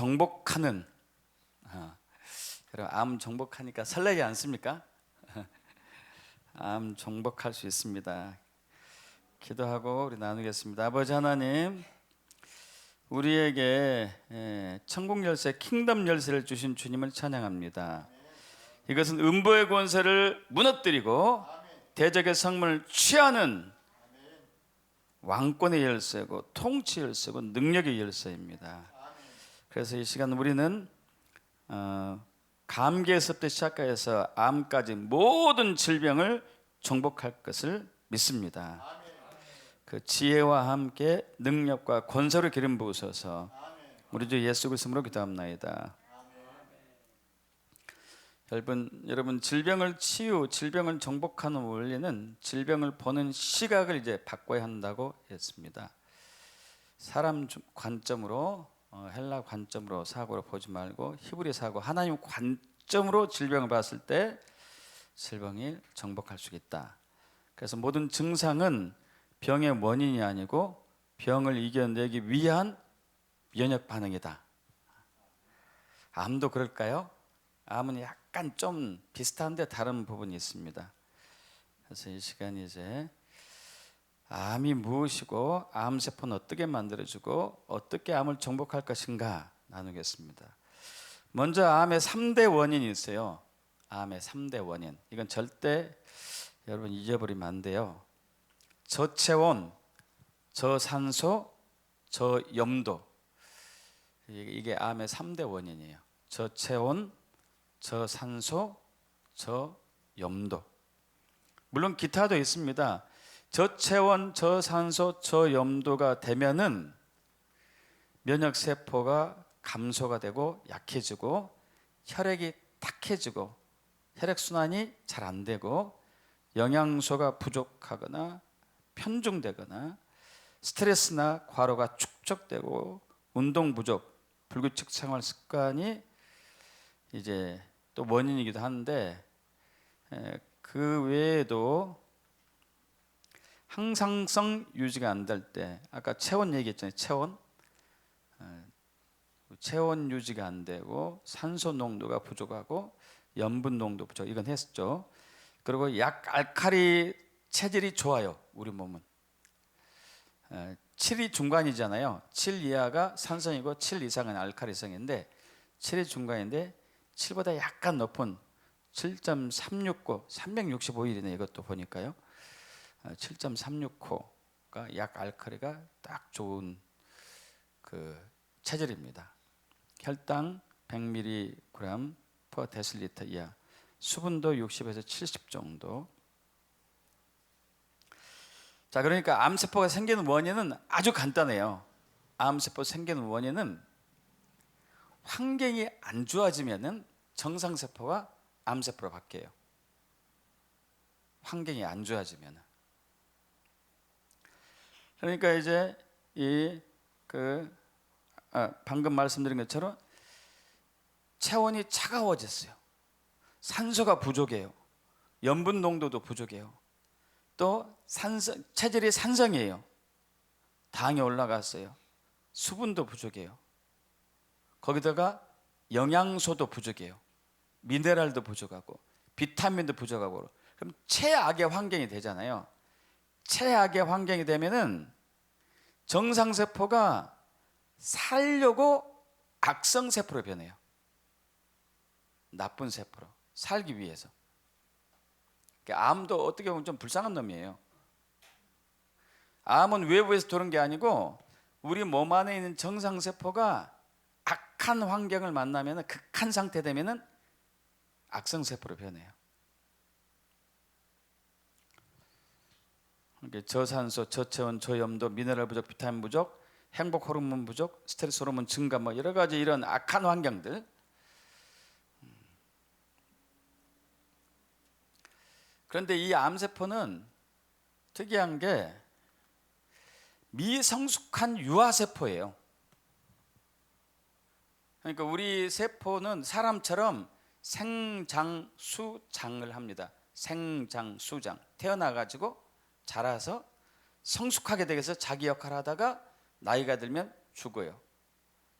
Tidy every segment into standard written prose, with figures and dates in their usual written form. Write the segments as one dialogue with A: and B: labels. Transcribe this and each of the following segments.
A: 정복하는 여러분, 암 정복하니까 설레지 않습니까? 암 정복할 수 있습니다. 기도하고 우리 나누겠습니다. 아버지 하나님, 우리에게 천국 열쇠, 킹덤 열쇠를 주신 주님을 찬양합니다. 이것은 음부의 권세를 무너뜨리고 대적의 성문을 취하는 왕권의 열쇠고 통치 열쇠고 능력의 열쇠입니다. 그래서 이 시간 우리는 감기에서부터 시작해서 암까지 모든 질병을 정복할 것을 믿습니다. 그 지혜와 함께 능력과 권세로 기름 부으셔서 우리 주 예수 그리스도로 기도합나이다. 여러분 질병을 질병을 정복하는 원리는 질병을 보는 시각을 이제 바꿔야 한다고 했습니다. 사람 관점으로 헬라 관점으로 사고를 보지 말고 히브리 사고 하나님 관점으로 질병을 봤을 때 질병이 정복할 수 있다. 그래서 모든 증상은 병의 원인이 아니고 병을 이겨내기 위한 면역 반응이다. 암도 그럴까요? 암은 약간 좀 비슷한데 다른 부분이 있습니다. 그래서 이 시간 이제 암이 무엇이고 암세포는 어떻게 만들어지고 어떻게 암을 정복할 것인가 나누겠습니다. 먼저 암의 3대 원인이 있어요. 암의 3대 원인. 이건 절대 여러분 잊어버리면 안 돼요. 저체온, 저산소, 저염도. 이게 암의 3대 원인이에요. 저체온, 저산소, 저염도. 물론 기타도 있습니다. 저체온, 저산소, 저염도가 되면은 면역세포가 감소가 되고 약해지고 혈액이 탁해지고 혈액순환이 잘 안 되고 영양소가 부족하거나 편중되거나 스트레스나 과로가 축적되고 운동 부족, 불규칙 생활 습관이 이제 또 원인이기도 한데 그 외에도 항상성 유지가 안 될 때 아까 체온 얘기했잖아요. 체온 유지가 안 되고 산소 농도가 부족하고 염분 농도 부족 이건 했었죠. 그리고 약 알칼리 체질이 좋아요. 우리 몸은 7이 중간이잖아요. 7 이하가 산성이고 7 이상은 알칼리성인데 7이 중간인데 7보다 약간 높은 7.369 365일이네 이것도 보니까요. 7.369가 약 알칼리가 딱 좋은 그 체질입니다. 혈당 100mg per 데시리터 이하, 수분도 60에서 70 정도. 자, 그러니까 암세포가 생기는 원인은 아주 간단해요. 암세포 생기는 원인은 환경이 안 좋아지면은 정상세포가 암세포로 바뀌어요. 환경이 안 좋아지면은. 그러니까 이제 방금 말씀드린 것처럼 체온이 차가워졌어요. 산소가 부족해요. 염분 농도도 부족해요. 또 체질이 산성이에요. 당이 올라갔어요. 수분도 부족해요. 거기다가 영양소도 부족해요. 미네랄도 부족하고 비타민도 부족하고 그럼 최악의 환경이 되잖아요. 최악의 환경이 되면은 정상세포가 살려고 악성세포로 변해요. 나쁜 세포로 살기 위해서. 암도 어떻게 보면 좀 불쌍한 놈이에요. 암은 외부에서 도는 게 아니고 우리 몸 안에 있는 정상세포가 악한 환경을 만나면 극한 상태 되면은 악성세포로 변해요. 저산소, 저체온, 저염도, 미네랄 부족, 비타민 부족, 행복 호르몬 부족, 스트레스 호르몬 증가 뭐 여러 가지 이런 악한 환경들. 그런데 이 암세포는 특이한 게 미성숙한 유아세포예요. 그러니까 우리 세포는 사람처럼 생장수장을 합니다. 생장수장. 태어나가지고 자라서 성숙하게 되어서 자기 역할을 하다가 나이가 들면 죽어요.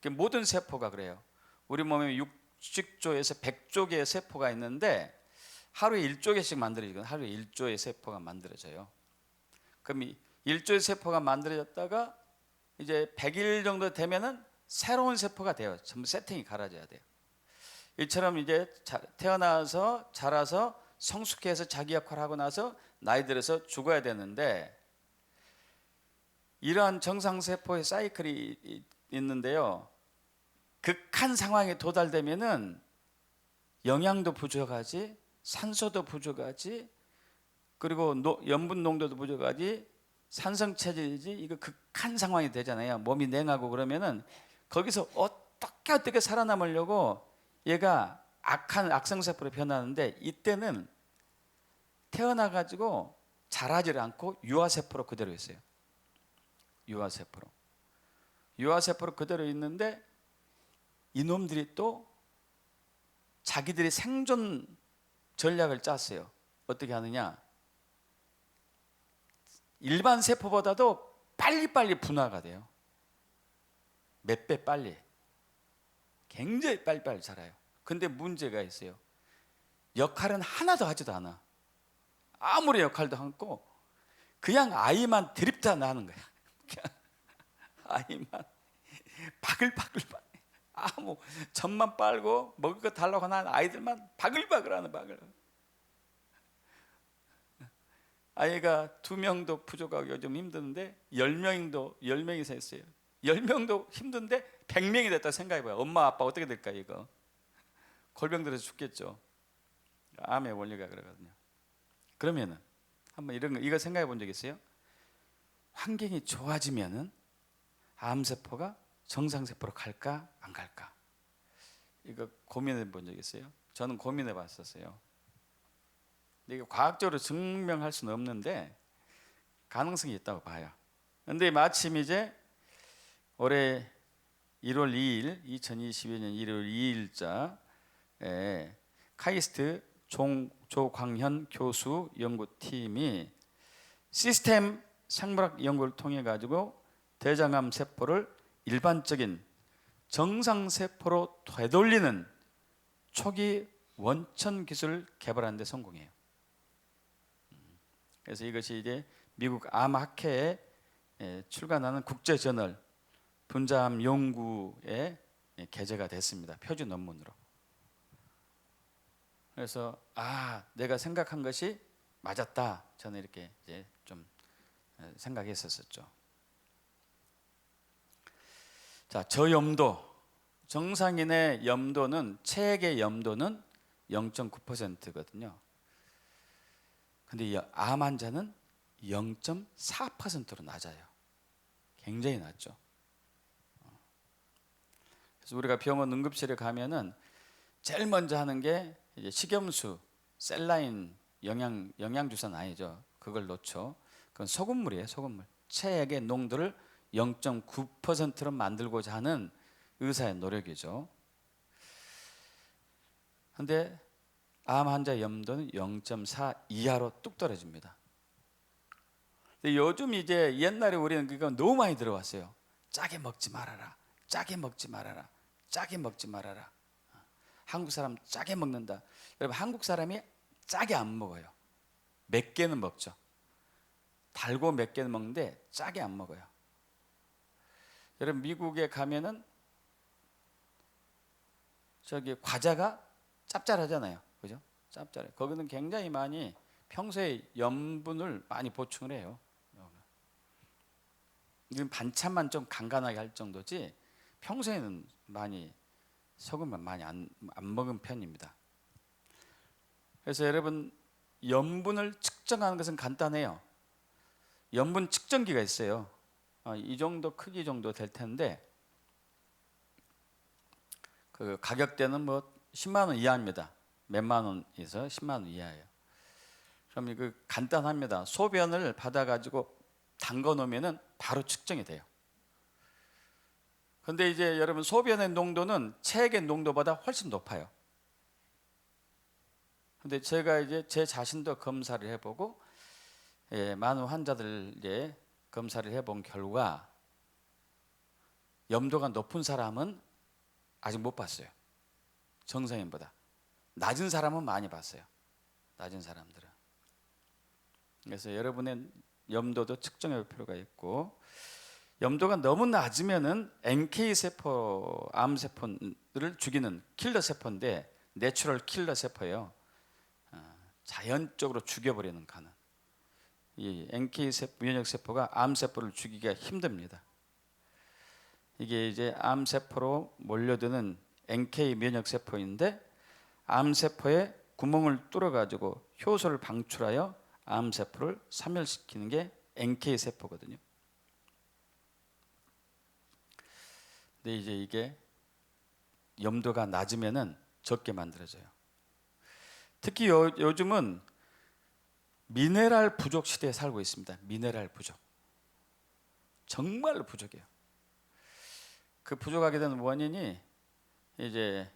A: 모든 세포가 그래요. 우리 몸에 60조에서 100조 개의 세포가 있는데 하루에 1조 개씩 만들어지거든요. 하루에 1조의 세포가 만들어져요. 그럼 1조의 세포가 만들어졌다가 이제 100일 정도 되면은 새로운 세포가 돼요. 전부 세팅이 갈아져야 돼요. 이처럼 이제 태어나서 자라서 성숙해서 자기 역할을 하고 나서 나이 들어서 죽어야 되는데, 이러한 정상세포의 사이클이 있는데요, 극한 상황에 도달되면은 영양도 부족하지, 산소도 부족하지, 그리고 염분 농도도 부족하지, 산성체질이지, 이거 극한 상황이 되잖아요. 몸이 냉하고 그러면은 거기서 어떻게 살아남으려고 얘가 악한 악성세포로 변하는데, 이때는 태어나가지고 자라지를 않고 유아세포로 그대로 있어요. 유아세포로 그대로 있는데, 이놈들이 또 자기들이 생존 전략을 짰어요. 어떻게 하느냐, 일반 세포보다도 빨리빨리 분화가 돼요. 몇 배 빨리, 굉장히 빨리빨리 자라요. 근데 문제가 있어요. 역할은 하나도 하지도 않아. 아무리 역할도 않고 그냥 아이만 드립다 나는 거야. 아이만 바글바글, 아무 젖만 빨고 먹을 거 달라고 하는 아이들만 바글바글하는 바글. 아이가 2명도 부족하고 요즘 힘드는데 10명이서 했어요. 10명도 힘든데 100명이 됐다 생각해봐요. 엄마 아빠 어떻게 될까? 이거 골병 들어서 죽겠죠. 암의 원리가 그러거든요. 그러면은 한번 이거 생각해 본 적 있어요? 환경이 좋아지면은 암세포가 정상세포로 갈까 안 갈까? 이거 고민해 본 적 있어요? 저는 고민해 봤었어요. 이게 과학적으로 증명할 수는 없는데 가능성이 있다고 봐요. 근데 마침 이제 올해 1월 2일 2022년 1월 2일자 카이스트 조광현 교수 연구팀이 시스템 생물학 연구를 통해 가지고 대장암 세포를 일반적인 정상 세포로 되돌리는 초기 원천 기술을 개발하는 데 성공해요. 그래서 이것이 이제 미국 암학회에 출간하는 국제 저널 분자암 연구에 게재가 됐습니다. 표준 논문으로. 그래서 내가 생각한 것이 맞았다. 저는 이렇게 이제 좀 생각했었죠. 자, 저염도, 정상인의 염도는, 체액의 염도는 0.9%거든요. 근데 이 암 환자는 0.4%로 낮아요. 굉장히 낮죠. 그래서 우리가 병원 응급실에 가면은 제일 먼저 하는 게 이제 식염수, 셀라인 영양주사는 아니죠. 그걸 놓죠. 그건 소금물이에요, 소금물. 체액의 농도를 0.9%로 만들고자 하는 의사의 노력이죠. 근데 암 환자 염도는 0.4 이하로 뚝 떨어집니다. 근데 요즘 이제 옛날에 우리는 그거 너무 많이 들어왔어요. 짜게 먹지 말아라. 짜게 먹지 말아라. 짜게 먹지 말아라. 한국 사람 짜게 먹는다. 여러분, 한국 사람이 짜게 안 먹어요. 맵게는 먹죠. 달고 맵게는 먹는데 짜게 안 먹어요. 여러분, 미국에 가면은 저기 과자가 짭짤하잖아요. 그죠? 짭짤해. 거기는 굉장히 많이 평소에 염분을 많이 보충을 해요. 이건 반찬만 좀 간간하게 할 정도지 평소에는 많이 소금을 많이 안 먹은 편입니다. 그래서 여러분, 염분을 측정하는 것은 간단해요. 염분 측정기가 있어요. 이 정도 크기 정도 될 텐데 그 가격대는 뭐 10만 원 이하입니다. 몇만 원에서 10만 원 이하예요. 그럼 이거 간단합니다. 소변을 받아가지고 담궈 놓으면은 바로 측정이 돼요. 근데 이제 여러분, 소변의 농도는 체액의 농도보다 훨씬 높아요. 근데 제가 이제 제 자신도 검사를 해보고 많은 환자들 검사를 해본 결과 염도가 높은 사람은 아직 못 봤어요. 정상인보다 낮은 사람은 많이 봤어요. 낮은 사람들은. 그래서 여러분의 염도도 측정해 볼 필요가 있고, 염도가 너무 낮으면은 NK 세포, 암 세포를 죽이는 킬러 세포인데, 내추럴 킬러 세포예요. 자연적으로 죽여버리는 가능. 이 NK 세포, 면역 세포가 암 세포를 죽이기가 힘듭니다. 이게 이제 암 세포로 몰려드는 NK 면역 세포인데, 암 세포에 구멍을 뚫어 가지고 효소를 방출하여 암 세포를 사멸시키는 게 NK 세포거든요. 근데 이제 이게 염도가 낮으면은 적게 만들어져요. 특히 요즘은 미네랄 부족 시대에 살고 있습니다. 미네랄 부족. 정말로 부족해요. 그 부족하게 되는 원인이 이제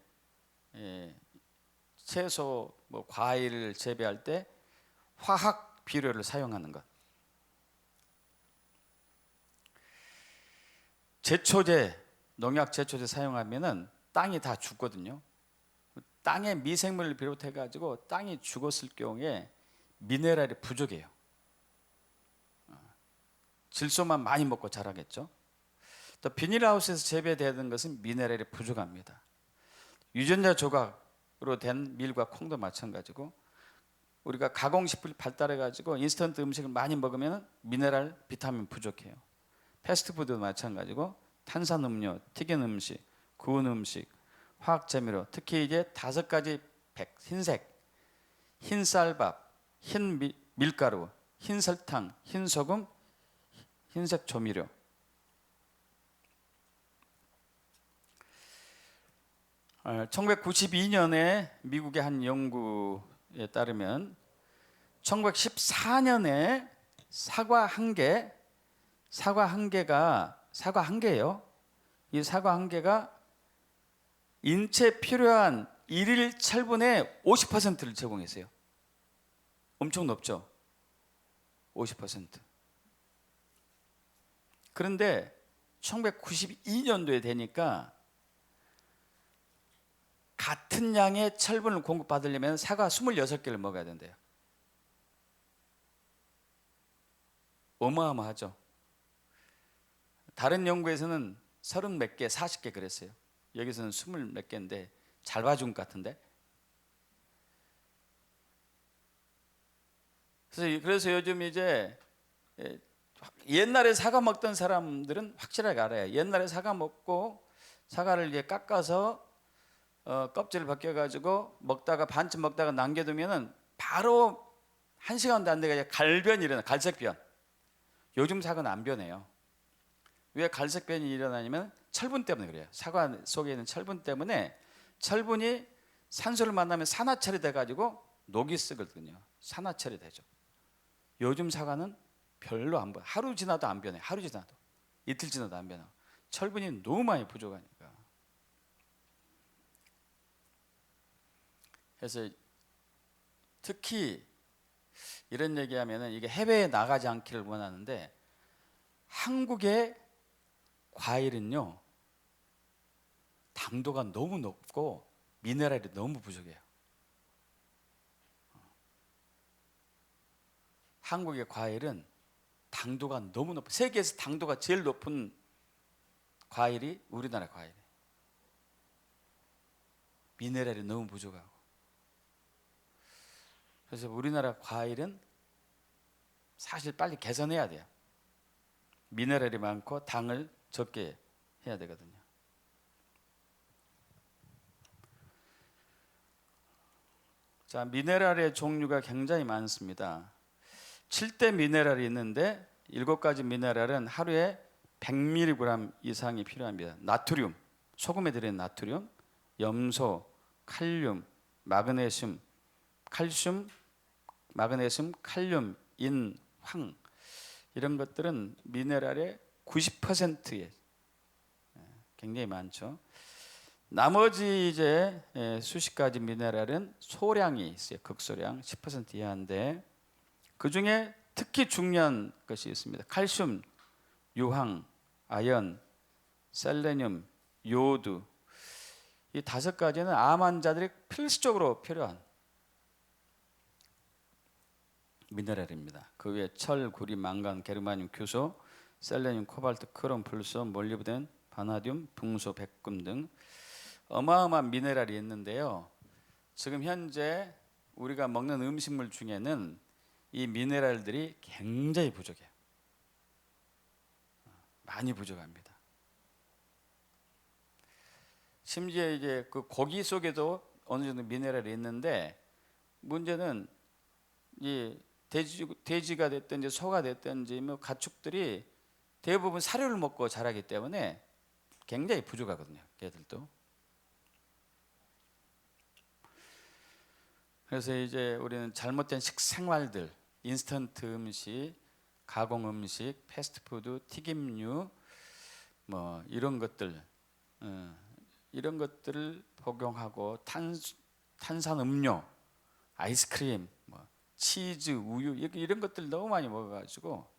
A: 채소, 뭐 과일을 재배할 때 화학 비료를 사용하는 것. 제초제, 농약 제초제 사용하면은 땅이 다 죽거든요. 땅에 미생물을 비롯해 가지고 땅이 죽었을 경우에 미네랄이 부족해요. 질소만 많이 먹고 자라겠죠. 또 비닐하우스에서 재배되는 것은 미네랄이 부족합니다. 유전자 조각으로 된 밀과 콩도 마찬가지고, 우리가 가공식품이 발달해 가지고 인스턴트 음식을 많이 먹으면 미네랄, 비타민 부족해요. 패스트푸드도 마찬가지고, 탄산음료, 튀긴 음식, 구운 음식, 화학 재미로, 특히 이제 5가지 흰색, 흰 쌀밥, 흰 밀가루, 흰 설탕, 흰 소금, 흰색 조미료. 어, 1992년에 미국의 한 연구에 따르면 1914년에 사과 한 개예요. 이 사과 한 개가 인체에 필요한 일일 철분의 50%를 제공했어요. 엄청 높죠? 50%. 그런데 1992년도에 되니까 같은 양의 철분을 공급받으려면 사과 26개를 먹어야 된대요. 어마어마하죠. 다른 연구에서는 30몇 개, 40개 그랬어요. 여기서는 20몇 개인데 잘 봐준 것 같은데. 그래서 요즘 이제 옛날에 사과 먹던 사람들은 확실하게 알아요. 옛날에 사과 먹고 사과를 이제 깎아서 껍질을 벗겨가지고 먹다가 반쯤 먹다가 남겨두면은 바로 1시간도 안 되게 갈변이 일어나, 갈색변. 요즘 사과는 안 변해요. 왜 갈색변이 일어나냐면 철분 때문에 그래요. 사과 속에 있는 철분 때문에, 철분이 산소를 만나면 산화철이 돼가지고 녹이 쓰거든요. 산화철이 되죠. 요즘 사과는 별로 안 변해. 하루 지나도 안 변해. 하루 지나도, 이틀 지나도 안 변해. 철분이 너무 많이 부족하니까. 그래서 특히 이런 얘기하면은 이게 해외에 나가지 않기를 원하는데, 한국의 과일은요 당도가 너무 높고 미네랄이 너무 부족해요. 한국의 과일은 당도가 너무 높아. 세계에서 당도가 제일 높은 과일이 우리나라 과일이에요. 미네랄이 너무 부족하고. 그래서 우리나라 과일은 사실 빨리 개선해야 돼요. 미네랄이 많고 당을 적게 해야 되거든요. 자, 미네랄의 종류가 굉장히 많습니다. 7대 미네랄이 있는데 7가지 미네랄은 하루에 100mg 이상이 필요합니다. 나트륨, 소금에 들어있는 나트륨, 염소, 칼륨, 마그네슘, 칼륨, 인, 황, 이런 것들은 미네랄의 90%에 굉장히 많죠. 나머지 이제 수십 가지 미네랄은 소량이 있어요. 극소량 10% 이하인데, 그 중에 특히 중요한 것이 있습니다. 칼슘, 유황, 아연, 셀레늄, 요오드, 이 5가지는 암 환자들이 필수적으로 필요한 미네랄입니다. 그 외에 철, 구리, 망간, 게르마늄, 규소, 셀레늄, 코발트, 크롬, 불소, 몰리브덴, 바나듐, 붕소, 백금 등 어마어마한 미네랄이 있는데요. 지금 현재 우리가 먹는 음식물 중에는 이 미네랄들이 굉장히 부족해요. 많이 부족합니다. 심지어 이제 그 고기 속에도 어느 정도 미네랄이 있는데, 문제는 이 돼지가 됐든지 소가 됐든지 뭐 가축들이 대부분 사료를 먹고 자라기 때문에 굉장히 부족하거든요. 걔들도. 그래서 이제 우리는 잘못된 식생활들, 인스턴트 음식, 가공 음식, 패스트푸드, 튀김류, 뭐 이런 것들, 이런 것들을 복용하고 탄산 음료, 아이스크림, 뭐 치즈, 우유 이런 것들 너무 많이 먹어가지고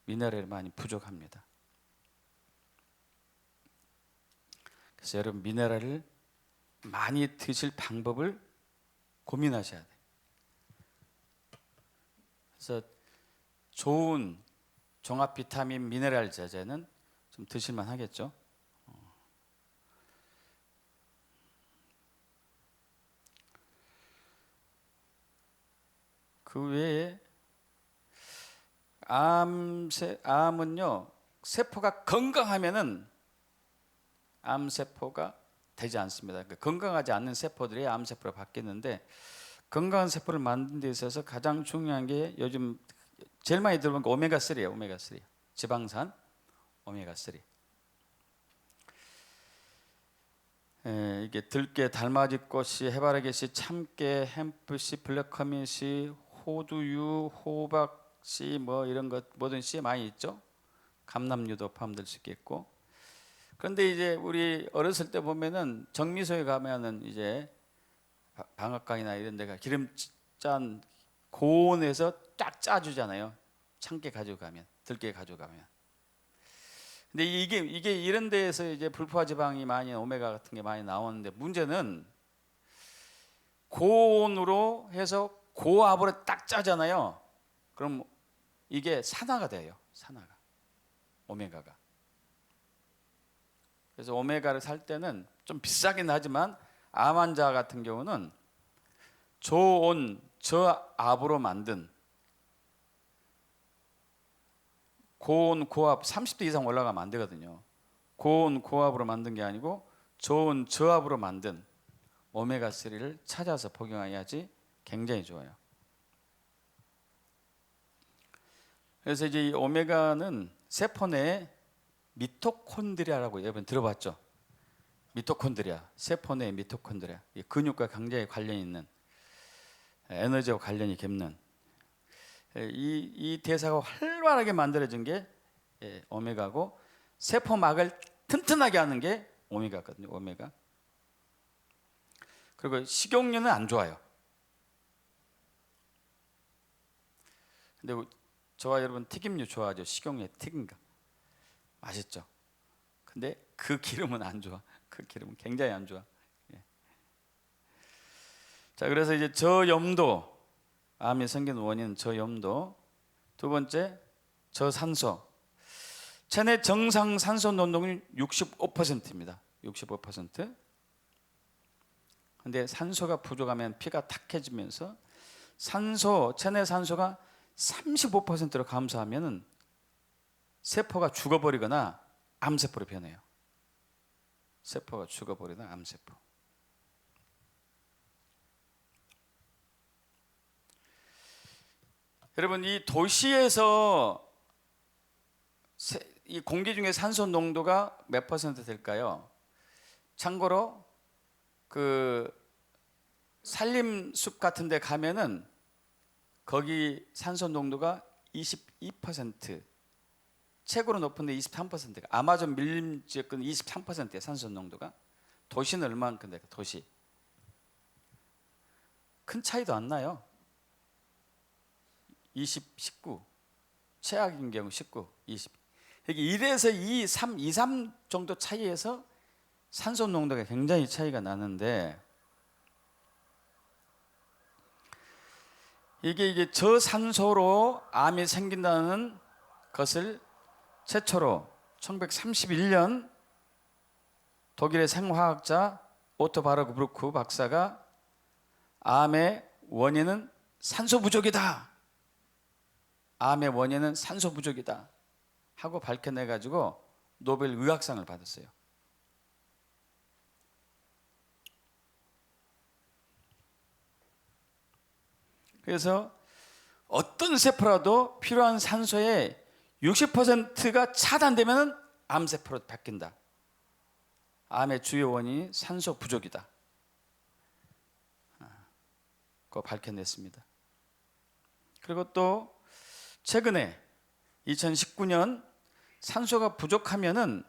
A: 미네랄이 많이 부족합니다. 그래서 여러분 미네랄을 많이 드실 방법을 고민하셔야 돼요. 그래서 좋은 종합 비타민 미네랄 제제는 좀 드실만 하겠죠. 그 외에 암은요, 세포가 건강하면은 암세포가 되지 않습니다. 그러니까 건강하지 않는 세포들이 암세포로 바뀌는데, 건강한 세포를 만드는 데 있어서 가장 중요한 게 요즘 제일 많이 들어본 게 오메가3예요. 오메가3 지방산 오메가3. 이게 들깨, 달맞이꽃씨, 해바라기씨, 참깨, 햄프씨, 블랙커밋씨, 호두유, 호박씨, 뭐 이런 것 모든 씨 많이 있죠. 감람유도 포함될 수 있겠고. 그런데 이제 우리 어렸을 때 보면은 정미소에 가면은 이제 방앗간이나 이런 데가 기름짠 고온에서 쫙 짜주잖아요. 참깨 가져가면, 들깨 가져가면. 근데 이게 이런 데에서 이제 불포화 지방이 많이, 오메가 같은 게 많이 나오는데, 문제는 고온으로 해서 고압으로 딱 짜잖아요. 그럼 이게 산화가 돼요. 산화가, 오메가가. 그래서 오메가를 살 때는 좀 비싸긴 하지만 암 환자 같은 경우는 저온 저압으로 만든, 고온 고압 30도 이상 올라가면 안 되거든요. 고온 고압으로 만든 게 아니고 저온 저압으로 만든 오메가3를 찾아서 복용해야지 굉장히 좋아요. 그래서 이제 이 오메가는 세포 내에 미토콘드리아라고 여러분 들어봤죠? 미토콘드리아, 세포 내의 미토콘드리아, 근육과 굉장히 관련이 있는, 에너지와 관련이 깊는 이 대사가 활발하게 만들어진 게 오메가고, 세포막을 튼튼하게 하는 게 오메가거든요. 오메가. 그리고 식용유는 안 좋아요. 근데 저와 여러분 튀김류 좋아하죠? 식용유에 튀긴 거 맛있죠? 근데 그 기름은 안 좋아. 그 기름은 굉장히 안 좋아. 자, 그래서 이제 저염도, 암이 생기는 원인은 저염도. 두 번째, 저산소. 체내 정상 산소 농도는 65%입니다. 65%. 근데 산소가 부족하면 피가 탁해지면서 체내 산소가 35%로 감소하면은 세포가 죽어버리거나 암세포로 변해요. 세포가 죽어버리거나 암세포. 여러분, 이 도시에서 이 공기 중에 산소 농도가 몇 퍼센트 될까요? 참고로 그 산림숲 같은 데 가면은 거기 산소 농도가 22%, 최고로 높은데 23%가, 아마존 밀림 지역은 23%예요. 산소 농도가. 도시는 얼마만큼 될까요? 도시 큰 차이도 안 나요. 20, 19, 최악인 경우 19, 20. 이게 1에서 2, 3 정도 차이에서 산소 농도가 굉장히 차이가 나는데, 이게 저산소로 암이 생긴다는 것을 최초로 1931년 독일의 생화학자 오토 바르브루크 박사가 암의 원인은 산소 부족이다, 암의 원인은 산소 부족이다 하고 밝혀내 가지고 노벨 의학상을 받았어요. 그래서 어떤 세포라도 필요한 산소의 60%가 차단되면 암세포로 바뀐다. 암의 주요 원인이 산소 부족이다. 그거 밝혀냈습니다. 그리고 또 최근에 2019년 산소가 부족하면은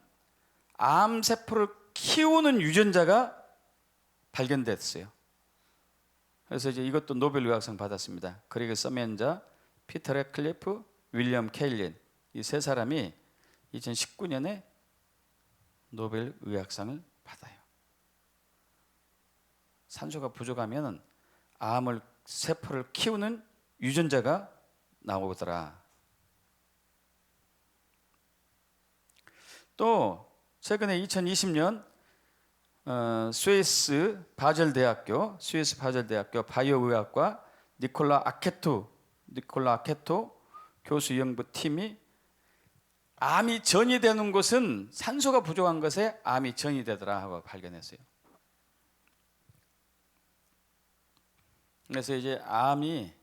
A: 암세포를 키우는 유전자가 발견됐어요. 그래서 이제 이것도 노벨 의학상 받았습니다. 그리고 서멘자, 피터 래클리프, 윌리엄 케일린, 이 세 사람이 2019년에 노벨 의학상을 받아요. 산소가 부족하면 암을 세포를 키우는 유전자가 나오더라. 또 최근에 2020년 스위스 바젤 대학교 바이오의학과 니콜라 아케토 교수 연구팀이 암이 전이되는 곳은 산소가 부족한 것에 암이 전이되더라 하고 발견했어요. 그래서 이제 암이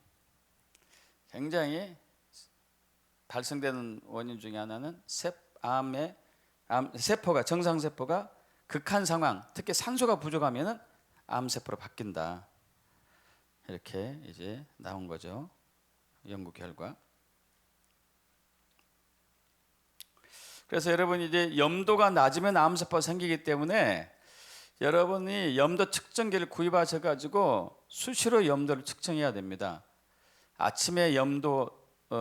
A: 굉장히 발생되는 원인 중에 하나는 세포가, 정상세포가 극한 상황, 특히 산소가 부족하면 암세포로 바뀐다. 이렇게 이제 나온 거죠. 연구 결과. 그래서 여러분이 이제 염도가 낮으면 암세포가 생기기 때문에 여러분이 염도 측정기를 구입하셔 가지고 수시로 염도를 측정해야 됩니다. 아침에 염도,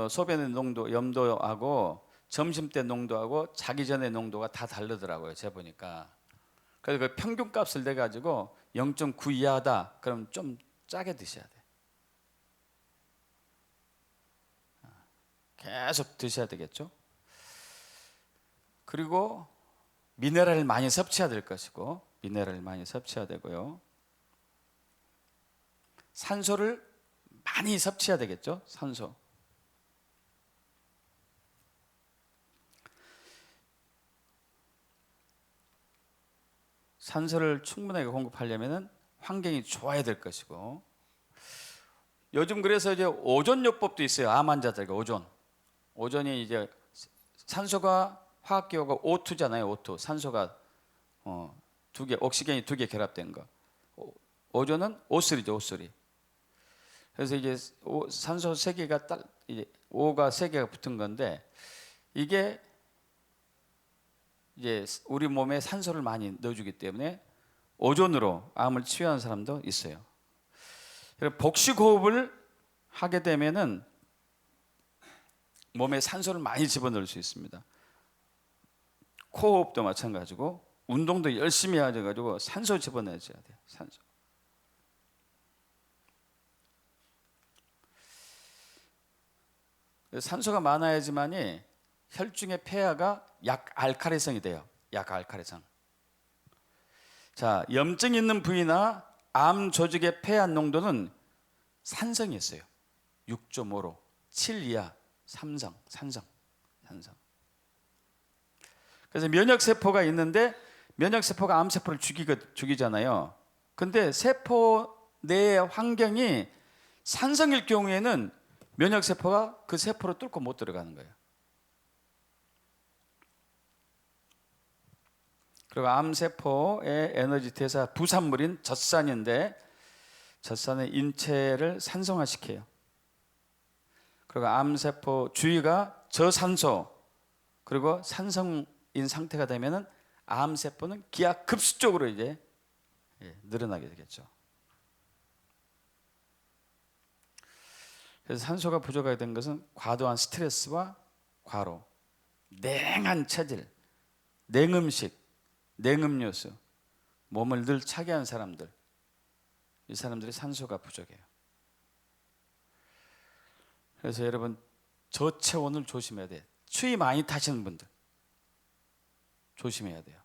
A: 소변의 농도, 염도하고 점심 때 농도하고 자기 전에 농도가 다 다르더라고요. 재보니까. 그래서 그 평균 값을 내 가지고 0.9 이하다 그럼 좀 짜게 드셔야 돼. 계속 드셔야 되겠죠. 그리고 미네랄을 많이 섭취해야 될 것이고, 미네랄을 많이 섭취해야 되고요. 산소를 많이 섭취해야 되겠죠. 산소. 산소를 충분하게 공급하려면 환경이 좋아야 될 것이고, 요즘 그래서 이제 오존요법도 있어요. 암 환자들에게 오존이 이제 산소가 화학기호가 O2잖아요. O2. 산소가 두 개, 옥시겐이 두 개 결합된 거. 오존은 O3죠. O3. 그래서 이제 산소 세 개가 이제 O가 세 개가 붙은 건데, 이게 이제 우리 몸에 산소를 많이 넣어주기 때문에 오존으로 암을 치유하는 사람도 있어요. 복식호흡을 하게 되면은 몸에 산소를 많이 집어넣을 수 있습니다. 코호흡도 마찬가지고 운동도 열심히 해가지고 산소 집어넣어줘야 돼요. 산소. 산소가 많아야지만이 혈중의 폐하가 약알칼리성이 돼요. 약알칼리성. 자, 염증 있는 부위나 암 조직의 폐하 농도는 산성이 있어요. 6.5로 7 이하 산성. 그래서 면역세포가 있는데 면역세포가 암세포를 죽이잖아요. 근데 세포 내의 환경이 산성일 경우에는 면역세포가 그 세포를 뚫고 못 들어가는 거예요. 그리고 암세포의 에너지 대사 부산물인 젖산인데, 젖산은 인체를 산성화시켜요. 그리고 암세포 주위가 저산소 그리고 산성인 상태가 되면은 암세포는 기하급수적으로 이제 늘어나게 되겠죠. 그래서 산소가 부족하게 된 것은 과도한 스트레스와 과로, 냉한 체질, 냉음식, 냉음료수, 몸을 늘 차게 한 사람들, 이 사람들이 산소가 부족해요. 그래서 여러분 저체온을 조심해야 돼요. 추위 많이 타시는 분들 조심해야 돼요.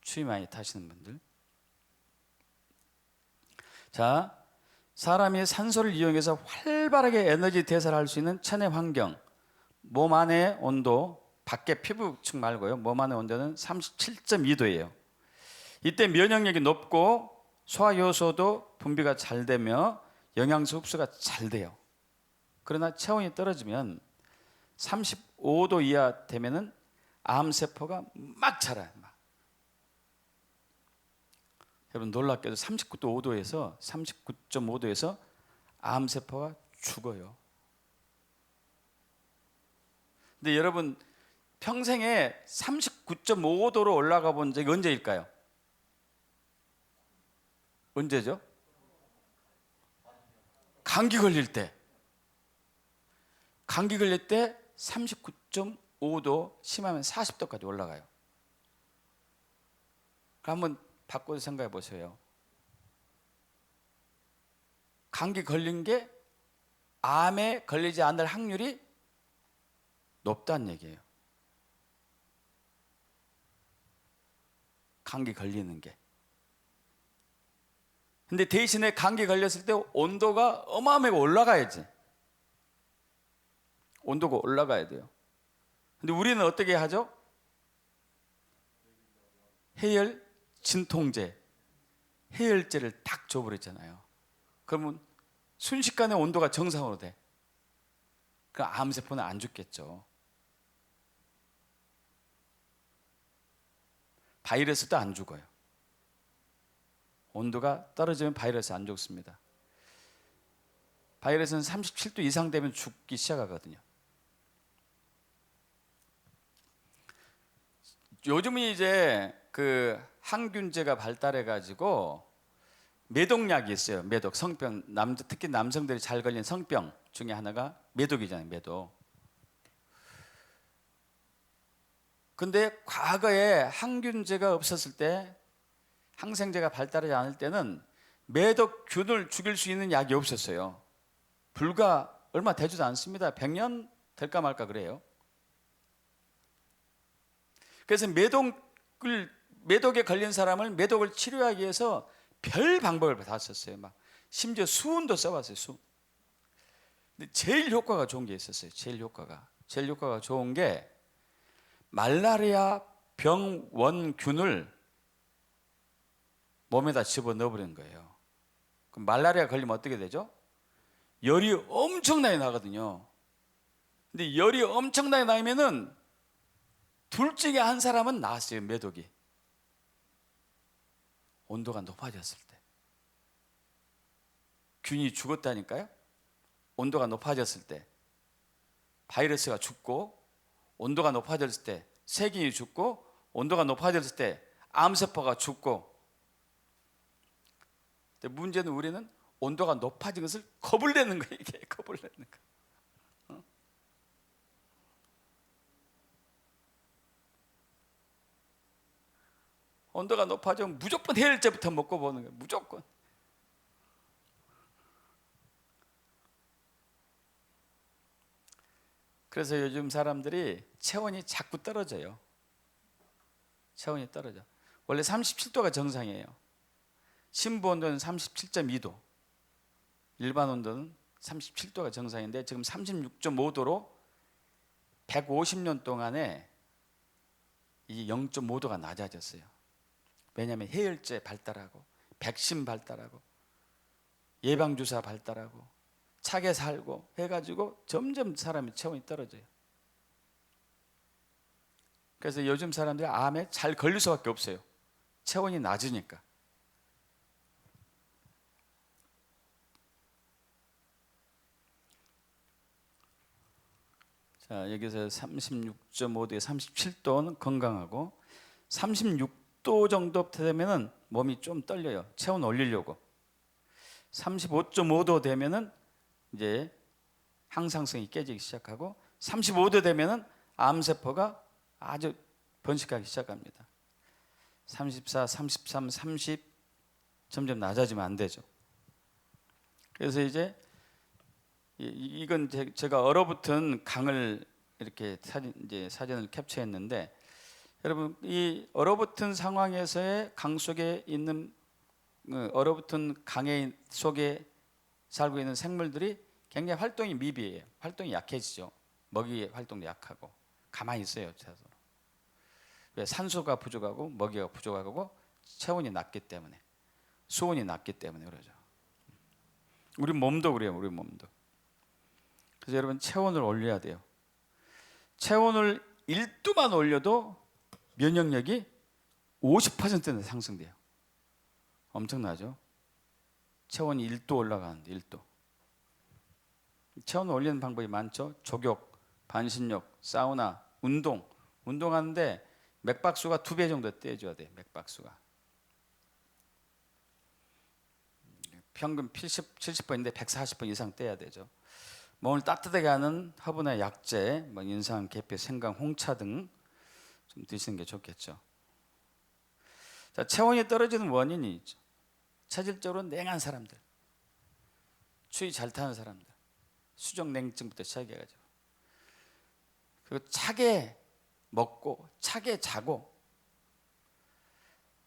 A: 추위 많이 타시는 분들. 자, 사람이 산소를 이용해서 활발하게 에너지 대사를 할 수 있는 체내 환경, 몸 안의 온도, 밖에 피부층 말고요, 몸 안의 온도는 37.2도예요. 이때 면역력이 높고 소화효소도 분비가 잘 되며 영양소 흡수가 잘 돼요. 그러나 체온이 떨어지면 35도 이하 되면은 암세포가 막 자라요. 막. 여러분 놀랍게도 39.5도에서 39.5도에서 암세포가 죽어요. 근데 여러분 평생에 39.5도로 올라가 본 적이 언제일까요? 언제죠? 감기 걸릴 때. 감기 걸릴 때 39.5도, 심하면 40도까지 올라가요. 한번 바꿔서 생각해 보세요. 감기 걸린 게 암에 걸리지 않을 확률이 높다는 얘기예요. 감기 걸리는 게. 근데 대신에 감기 걸렸을 때 온도가 어마어마하게 올라가야지. 온도가 올라가야 돼요. 근데 우리는 어떻게 하죠? 해열 진통제, 해열제를 딱 줘버렸잖아요. 그러면 순식간에 온도가 정상으로 돼. 그 암세포는 안 죽겠죠. 바이러스도 안 죽어요. 온도가 떨어지면 바이러스 안 죽습니다. 바이러스는 37도 이상 되면 죽기 시작하거든요. 요즘은 이제 그 항균제가 발달해 가지고 매독약이 있어요. 매독, 성병, 특히 남성들이 잘 걸린 성병 중에 하나가 매독이잖아요. 매독. 근데 과거에 항균제가 없었을 때, 항생제가 발달하지 않을 때는 매독균을 죽일 수 있는 약이 없었어요. 불과 얼마 되지도 않습니다. 100년 될까 말까 그래요. 그래서 매독에 걸린 사람을 매독을 치료하기 위해서 별 방법을 다 썼어요. 막 심지어 수은도 써봤어요. 수. 근데 제일 효과가 좋은 게 있었어요. 제일 효과가 좋은 게 말라리아 병원균을 몸에다 집어 넣어버리는 거예요. 그럼 말라리아 걸리면 어떻게 되죠? 열이 엄청나게 나거든요. 근데 열이 엄청나게 나면은 둘 중에 한 사람은 나았어요. 매독이. 온도가 높아졌을 때. 균이 죽었다니까요. 온도가 높아졌을 때. 바이러스가 죽고 온도가 높아졌을 때 세균이 죽고 온도가 높아졌을 때 암세포가 죽고. 근데 문제는 우리는 온도가 높아진 것을 겁을 내는 거예요. 이게 겁을 내는 거. 온도가 높아지면 무조건 해열제부터 먹고 보는 거예요. 무조건. 그래서 요즘 사람들이 체온이 자꾸 떨어져요. 체온이 떨어져. 원래 37도가 정상이에요. 심부 온도는 37.2도. 일반 온도는 37도가 정상인데 지금 36.5도로 150년 동안에 이 0.5도가 낮아졌어요. 왜냐하면 해열제 발달하고 백신 발달하고 예방주사 발달하고 차게 살고 해가지고 점점 사람의 체온이 떨어져요. 그래서 요즘 사람들이 암에 잘 걸릴 수밖에 없어요. 체온이 낮으니까. 자, 여기서 36.5도에 37도는 건강하고 36도 정도 되면은 몸이 좀 떨려요. 체온 올리려고. 35.5도 되면은 이제 항상성이 깨지기 시작하고 35도 되면은 암세포가 아주 번식하기 시작합니다. 34, 33, 30 점점 낮아지면 안 되죠. 그래서 이제 이건 제가 얼어붙은 강을 이렇게 사진을 캡처했는데, 여러분 이 얼어붙은 상황에서의 강 속에 있는 얼어붙은 강의 속에 살고 있는 생물들이 굉장히 활동이 미비해요. 활동이 약해지죠. 먹이의 활동도 약하고 가만히 있어요. 왜? 산소가 부족하고 먹이가 부족하고 체온이 낮기 때문에, 수온이 낮기 때문에 그러죠. 우리 몸도 그래요. 우리 몸도. 그래서 여러분 체온을 올려야 돼요. 체온을 1도만 올려도 면역력이 50%나 상승돼요. 엄청나죠? 체온이 1도 올라가는데 1도. 체온을 올리는 방법이 많죠. 족욕, 반신욕, 사우나, 운동하는데 맥박수가 2배 정도 떼줘야 돼요. 맥박수가 평균 70번인데 140번 이상 떼야 되죠. 몸을 따뜻하게 하는 화분의 약재, 인삼, 계피, 생강, 홍차 등 좀 드시는 게 좋겠죠. 자, 체온이 떨어지는 원인이 있죠. 체질적으로 냉한 사람들, 추위 잘 타는 사람들, 수족냉증부터 시작해가지고, 그리고 차게 먹고 차게 자고,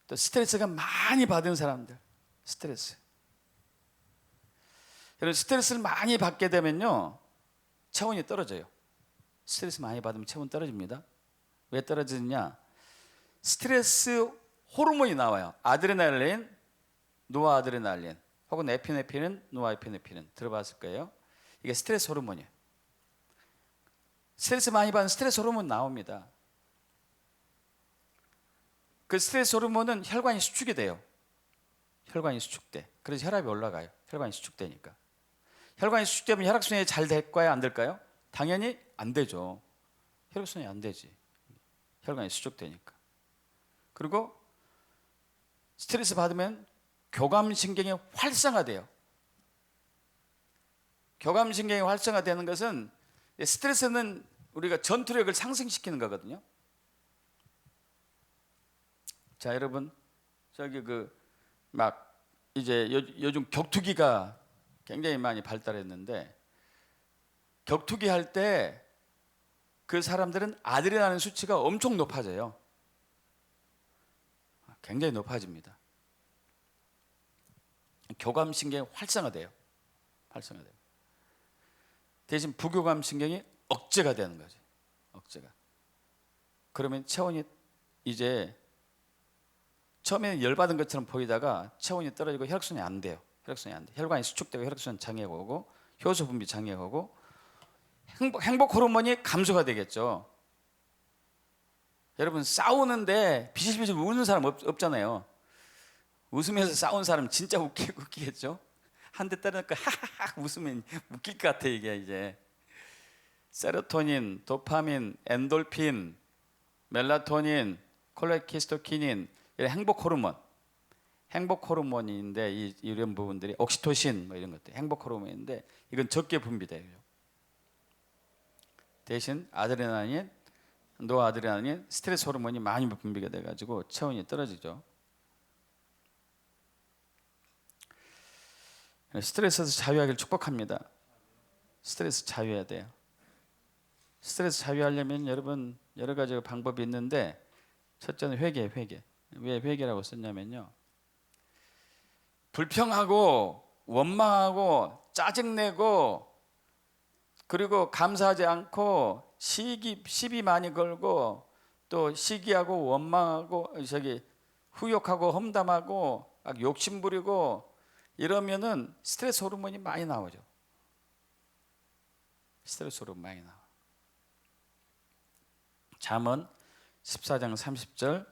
A: 또 스트레스가 많이 받은 사람들, 스트레스. 여러분 스트레스를 많이 받게 되면요 체온이 떨어져요. 스트레스 많이 받으면 체온 떨어집니다. 왜 떨어지느냐? 스트레스 호르몬이 나와요. 아드레날린, 노아드레날린, 혹은 에피네프린, 노아에피네프린 들어봤을 거예요. 이게 스트레스 호르몬이에요. 스트레스 많이 받으면 스트레스 호르몬 나옵니다. 그 스트레스 호르몬은 혈관이 수축이 돼요. 혈관이 수축돼. 그래서 혈압이 올라가요. 혈관이 수축되니까. 혈관이 수축되면 혈액순환이 잘 될까요? 안 될까요? 당연히 안 되죠. 혈액순환이 안 되지. 혈관이 수축되니까. 그리고 스트레스 받으면 교감신경이 활성화돼요. 교감신경이 활성화되는 것은, 스트레스는 우리가 전투력을 상승시키는 거거든요. 자, 여러분 저기 이제 요즘 격투기가 굉장히 많이 발달했는데, 격투기 할 때 그 사람들은 아드레날린 수치가 엄청 높아져요. 굉장히 높아집니다. 교감신경이 활성화돼요. 대신 부교감신경이 억제가 되는 거지. 억제가. 그러면 체온이 이제 처음에는 열받은 것처럼 보이다가 체온이 떨어지고 혈액순환이 안 돼요. 혈관이 수축되고 혈액순환 장애가 오고 효소 분비 장애가 오고 행복 호르몬이 감소가 되겠죠. 여러분 싸우는데 비실비실 우는 사람 없잖아요. 웃으면서 싸운 사람 진짜 웃기겠죠. 한 대 때리니까 하하하 웃으면 웃길 것 같아. 이게 이제 세로토닌, 도파민, 엔돌핀, 멜라토닌, 콜레키스토키닌, 이런 행복 호르몬인데 이런 부분들이 옥시토신 이런 것들 행복 호르몬인데, 이건 적게 분비돼요. 대신 아드레날린, 노아드레날린, 스트레스 호르몬이 많이 분비가 돼가지고 체온이 떨어지죠. 스트레스에서 자유하기를 축복합니다. 스트레스 자유해야 돼요. 스트레스 자유하려면 여러분 여러 가지 방법이 있는데, 첫째는 회개. 왜 회개라고 썼냐면요, 불평하고 원망하고 짜증내고 그리고 감사하지 않고 시비 많이 걸고 또 시기하고 원망하고 후욕하고 험담하고 막 욕심부리고 이러면은 스트레스 호르몬이 많이 나오죠. 스트레스 호르몬 많이 나와. 잠언 14장 30절,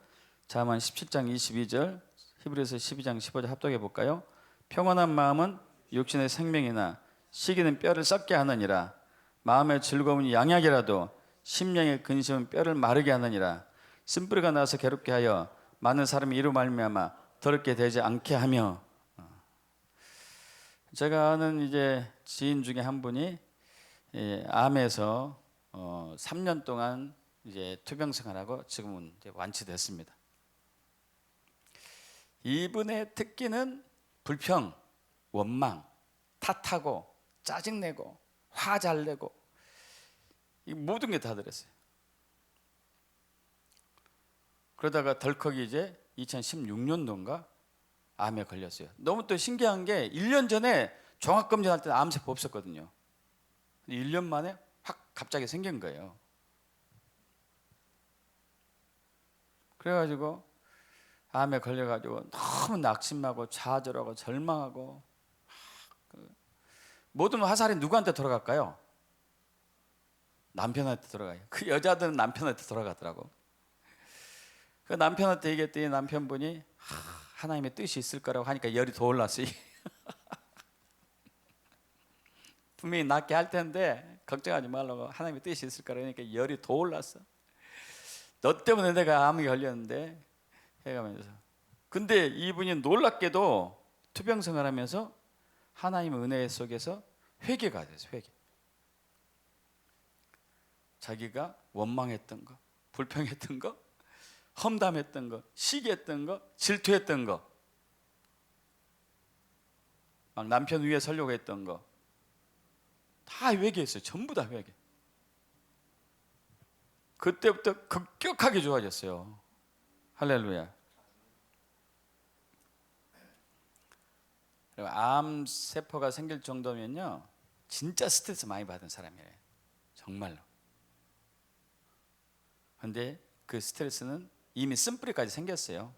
A: 잠언 17장 22절, 히브리서 12장 15절 합독해 볼까요? 평안한 마음은 육신의 생명이나 시기는 뼈를 썩게 하느니라. 마음의 즐거움이 양약이라도 심령의 근심은 뼈를 마르게 하느니라. 쓴뿌리가 나서 괴롭게 하여 많은 사람이 이로 말미암아 더럽게 되지 않게 하며. 제가 아는 이제 지인 중에 한 분이 암에서 3년 동안 이제 투병 생활하고 지금은 이제 완치됐습니다. 이분의 특기는 불평, 원망, 탓하고 짜증내고 화 잘 내고 이 모든 게 다 들었어요. 그러다가 덜컥 이제 2016년도인가 암에 걸렸어요. 너무 또 신기한 게 1년 전에 종합검진할 때는 암세포 없었거든요. 1년 만에 확 갑자기 생긴 거예요. 그래가지고 암에 걸려가지고 너무 낙심하고 좌절하고 절망하고 모든 화살이 누구한테 돌아갈까요? 남편한테 돌아가요. 그 여자들은 남편한테 돌아가더라고. 그 남편한테 얘기했더니 남편분이 하나님의 뜻이 있을 거라고 하니까 열이 더 올랐어요. 분명히 낫게 할 텐데 걱정하지 말라고 하나님의 뜻이 있을 거라니까 열이 더 올랐어. 너 때문에 내가 암에 걸렸는데 해가면서. 근데 이분이 놀랍게도 투병 생활하면서 하나님의 은혜 속에서 회개가 됐어요. 회개. 자기가 원망했던 거, 불평했던 거, 험담했던 거, 시기했던 거, 질투했던 거, 막 남편 위에 서려고 했던 거 다 회개했어요. 전부 다 회개. 그때부터 급격하게 좋아졌어요. 할렐루야. 암 세포가 생길 정도면요 진짜 스트레스 많이 받은 사람이에요. 정말로. 근데 그 스트레스는 이미 쓴뿌리까지 생겼어요.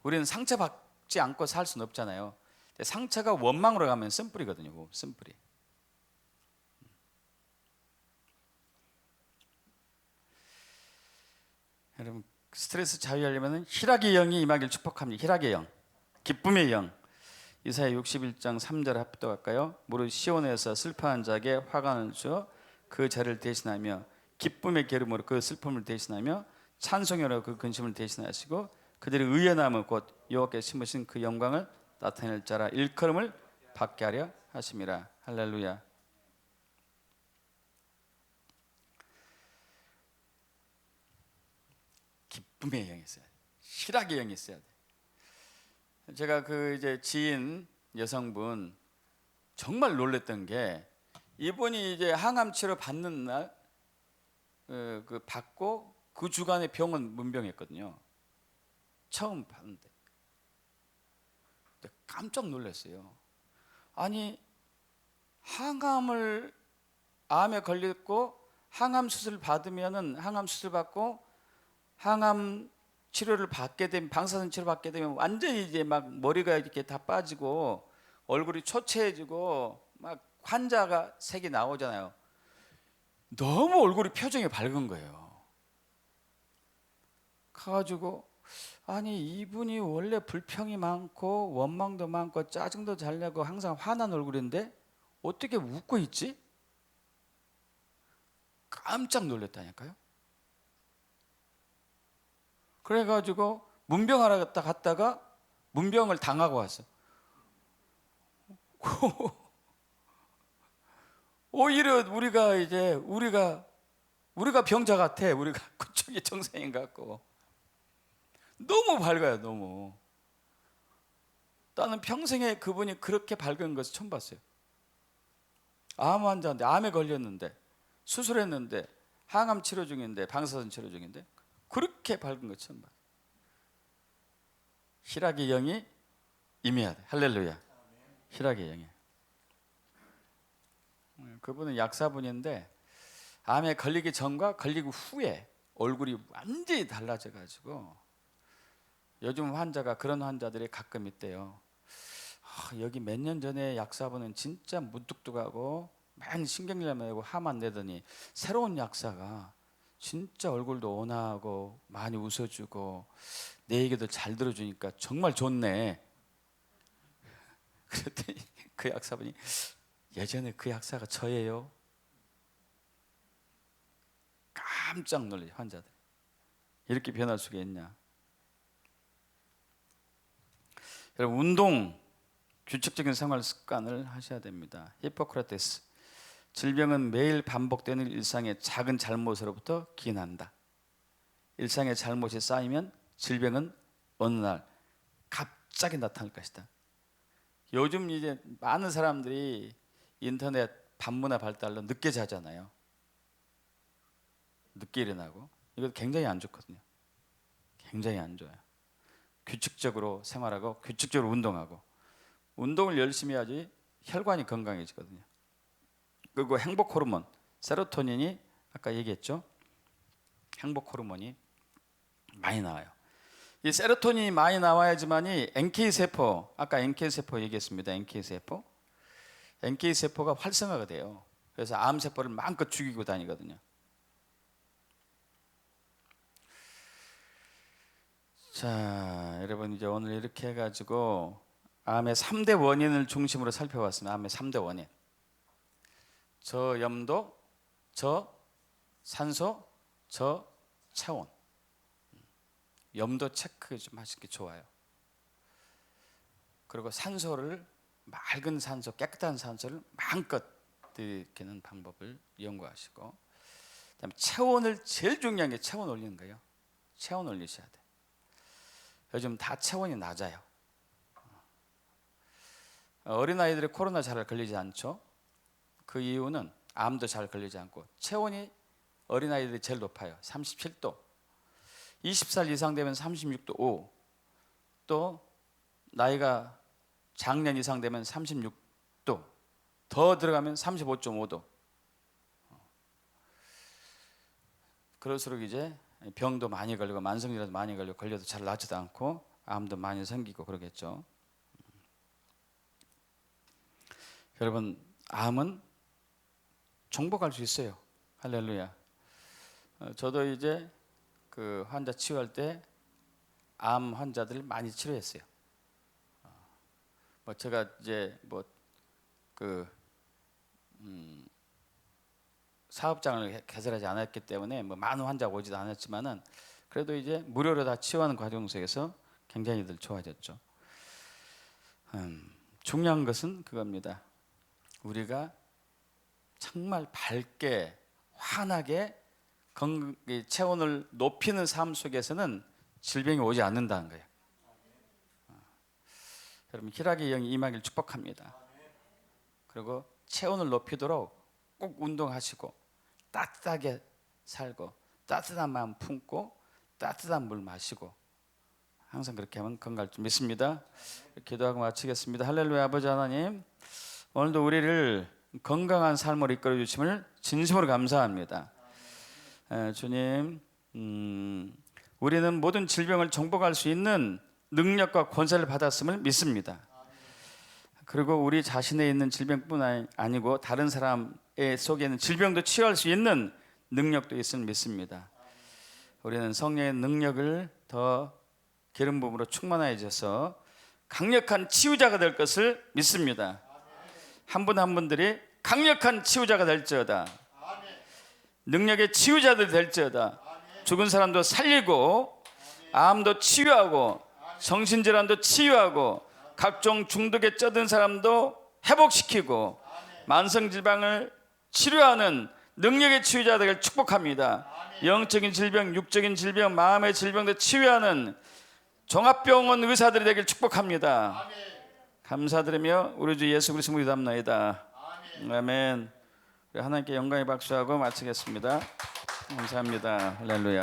A: 우리는 상처받지 않고 살 수는 없잖아요. 상처가 원망으로 가면 쓴뿌리거든요. 쓴뿌리. 여러분 스트레스 자유하려면 희락의 영이 임하길 축복합니다. 희락의 영, 기쁨의 영. 이사야 61장 3절 합독할까요? 무릇 시온에서 슬퍼한 자에게 화관을 주어 그 죄를 대신하며 기쁨의 기름으로 그 슬픔을 대신하며 찬송으로 그 근심을 대신하시고 그들의 의의 나무 곧 여호와께 심으신 그 영광을 나타낼 자라 일컬음을 받게 하려 하심이라. 할렐루야. 기쁨의 영이 있어야 돼. 희락의 영이 있어야 돼. 제가 그 이제 지인 여성분 정말 놀랬던 게 이분이 이제 항암 치료 받는 날 그 받고 그 주간에 병원 문병했거든요. 처음 받는데 깜짝 놀랐어요. 아니 항암을 암에 걸렸고 항암 수술 받으면은 항암 수술 받고 항암 치료를 받게 되면 방사선 치료 받게 되면 완전히 이제 막 머리가 이렇게 다 빠지고 얼굴이 초췌해지고 막 환자가 색이 나오잖아요. 너무 얼굴이 표정이 밝은 거예요. 가가지고 아니 이분이 원래 불평이 많고 원망도 많고 짜증도 잘 내고 항상 화난 얼굴인데 어떻게 웃고 있지? 깜짝 놀랐다니까요. 그래가지고 문병하러 갔다가 문병을 당하고 왔어. 오히려 우리가 병자 같아. 우리가 그쪽이 정상인 것 같고 너무 밝아요. 너무. 나는 평생에 그분이 그렇게 밝은 것을 처음 봤어요. 암 환자인데 암에 걸렸는데 수술했는데 항암 치료 중인데 방사선 치료 중인데 그렇게 밝은 것 처음 봤어요. 희락의 영이 임해야 돼. 할렐루야. 희락의 영이. 그분은 약사분인데 암에 걸리기 전과 걸리고 후에 얼굴이 완전히 달라져 가지고 요즘 환자가 그런 환자들이 가끔 있대요. 여기 몇 년 전에 약사분은 진짜 무뚝뚝하고 많이 신경질 내고 화만 내더니 새로운 약사가 진짜 얼굴도 온화하고 많이 웃어주고 내 얘기도 잘 들어주니까 정말 좋네. 그랬더니 그 약사분이 예전에 그 약사가 저예요. 깜짝 놀래 환자들. 이렇게 변할 수가 있냐. 여러분 운동 규칙적인 생활 습관을 하셔야 됩니다. 히포크라테스 질병은 매일 반복되는 일상의 작은 잘못으로부터 기인한다. 일상의 잘못이 쌓이면 질병은 어느 날 갑자기 나타날 것이다. 요즘 이제 많은 사람들이 인터넷 반문화 발달로 늦게 자잖아요. 늦게 일어나고. 이거 굉장히 안 좋거든요. 굉장히 안 좋아요. 규칙적으로 생활하고 규칙적으로 운동하고, 운동을 열심히 해야지 혈관이 건강해지거든요. 그리고 행복 호르몬 세로토닌이 아까 얘기했죠. 행복 호르몬이 많이 나와요. 이 세로토닌이 많이 나와야지만이 NK 세포, 아까 NK 세포 얘기했습니다. NK 세포가 활성화가 돼요. 그래서 암 세포를 마음껏 죽이고 다니거든요. 자, 여러분 이제 오늘 이렇게 해가지고 암의 3대 원인을 중심으로 살펴봤습니다. 암의 3대 원인. 저염도, 저산소, 저체온. 염도 체크 좀 하시는 게 좋아요. 그리고 산소를, 맑은 산소, 깨끗한 산소를 마음껏 들이키는 방법을 연구하시고, 그다음에 체온을, 제일 중요한 게 체온 올리는 거예요. 체온 올리셔야 돼. 요즘 다 체온이 낮아요. 어린아이들이 코로나 잘 걸리지 않죠. 그 이유는 암도 잘 걸리지 않고 체온이 어린아이들이 제일 높아요. 37도. 20살 이상 되면 36도 5. 또 나이가 장년 이상 되면 36도. 더 들어가면 35.5도. 그럴수록 이제 병도 많이 걸리고 만성질환도 많이 걸리고, 걸려도 잘 낫지도 않고 암도 많이 생기고 그러겠죠. 여러분, 암은 정복할 수 있어요. 할렐루야. 저도 이제 그 환자 치유할 때 암 환자들 많이 치료했어요. 뭐 제가 이제 뭐 그 사업장을 개설하지 않았기 때문에 뭐 많은 환자가 오지도 않았지만은, 그래도 이제 무료로 다 치유하는 과정 속에서 굉장히들 좋아졌죠. 중요한 것은 그겁니다. 우리가 정말 밝게 환하게 체온을 높이는 삶 속에서는 질병이 오지 않는다는 거예요. 여러분, 희락의 영이 임하길 축복합니다. 그리고 체온을 높이도록 꼭 운동하시고, 따뜻하게 살고, 따뜻한 마음 품고, 따뜻한 물 마시고, 항상 그렇게 하면 건강할 줄 믿습니다. 기도하고 마치겠습니다. 할렐루야. 아버지 하나님, 오늘도 우리를 건강한 삶으로 이끌어 주심을 진심으로 감사합니다. 주님, 우리는 모든 질병을 정복할 수 있는 능력과 권세를 받았음을 믿습니다. 그리고 우리 자신에 있는 질병뿐 아니고 다른 사람의 속에 있는 질병도 치유할 수 있는 능력도 있음을 믿습니다. 우리는 성령의 능력을 더 기름 부음으로 충만해져서 강력한 치유자가 될 것을 믿습니다. 한 분 한 분들이 강력한 치유자가 될지어다. 능력의 치유자들 될지어다. 죽은 사람도 살리고, 암도 치유하고, 정신질환도 치유하고, 각종 중독에 쩌든 사람도 회복시키고, 만성질병을 치료하는 능력의 치유자 되길 축복합니다. 영적인 질병, 육적인 질병, 마음의 질병도 치유하는 종합병원 의사들이 되길 축복합니다. 감사드리며 우리 주 예수 그리스도 이름으로 기도합나이다. 아멘. 하나님께 영광의 박수하고 마치겠습니다. 감사합니다. 할렐루야.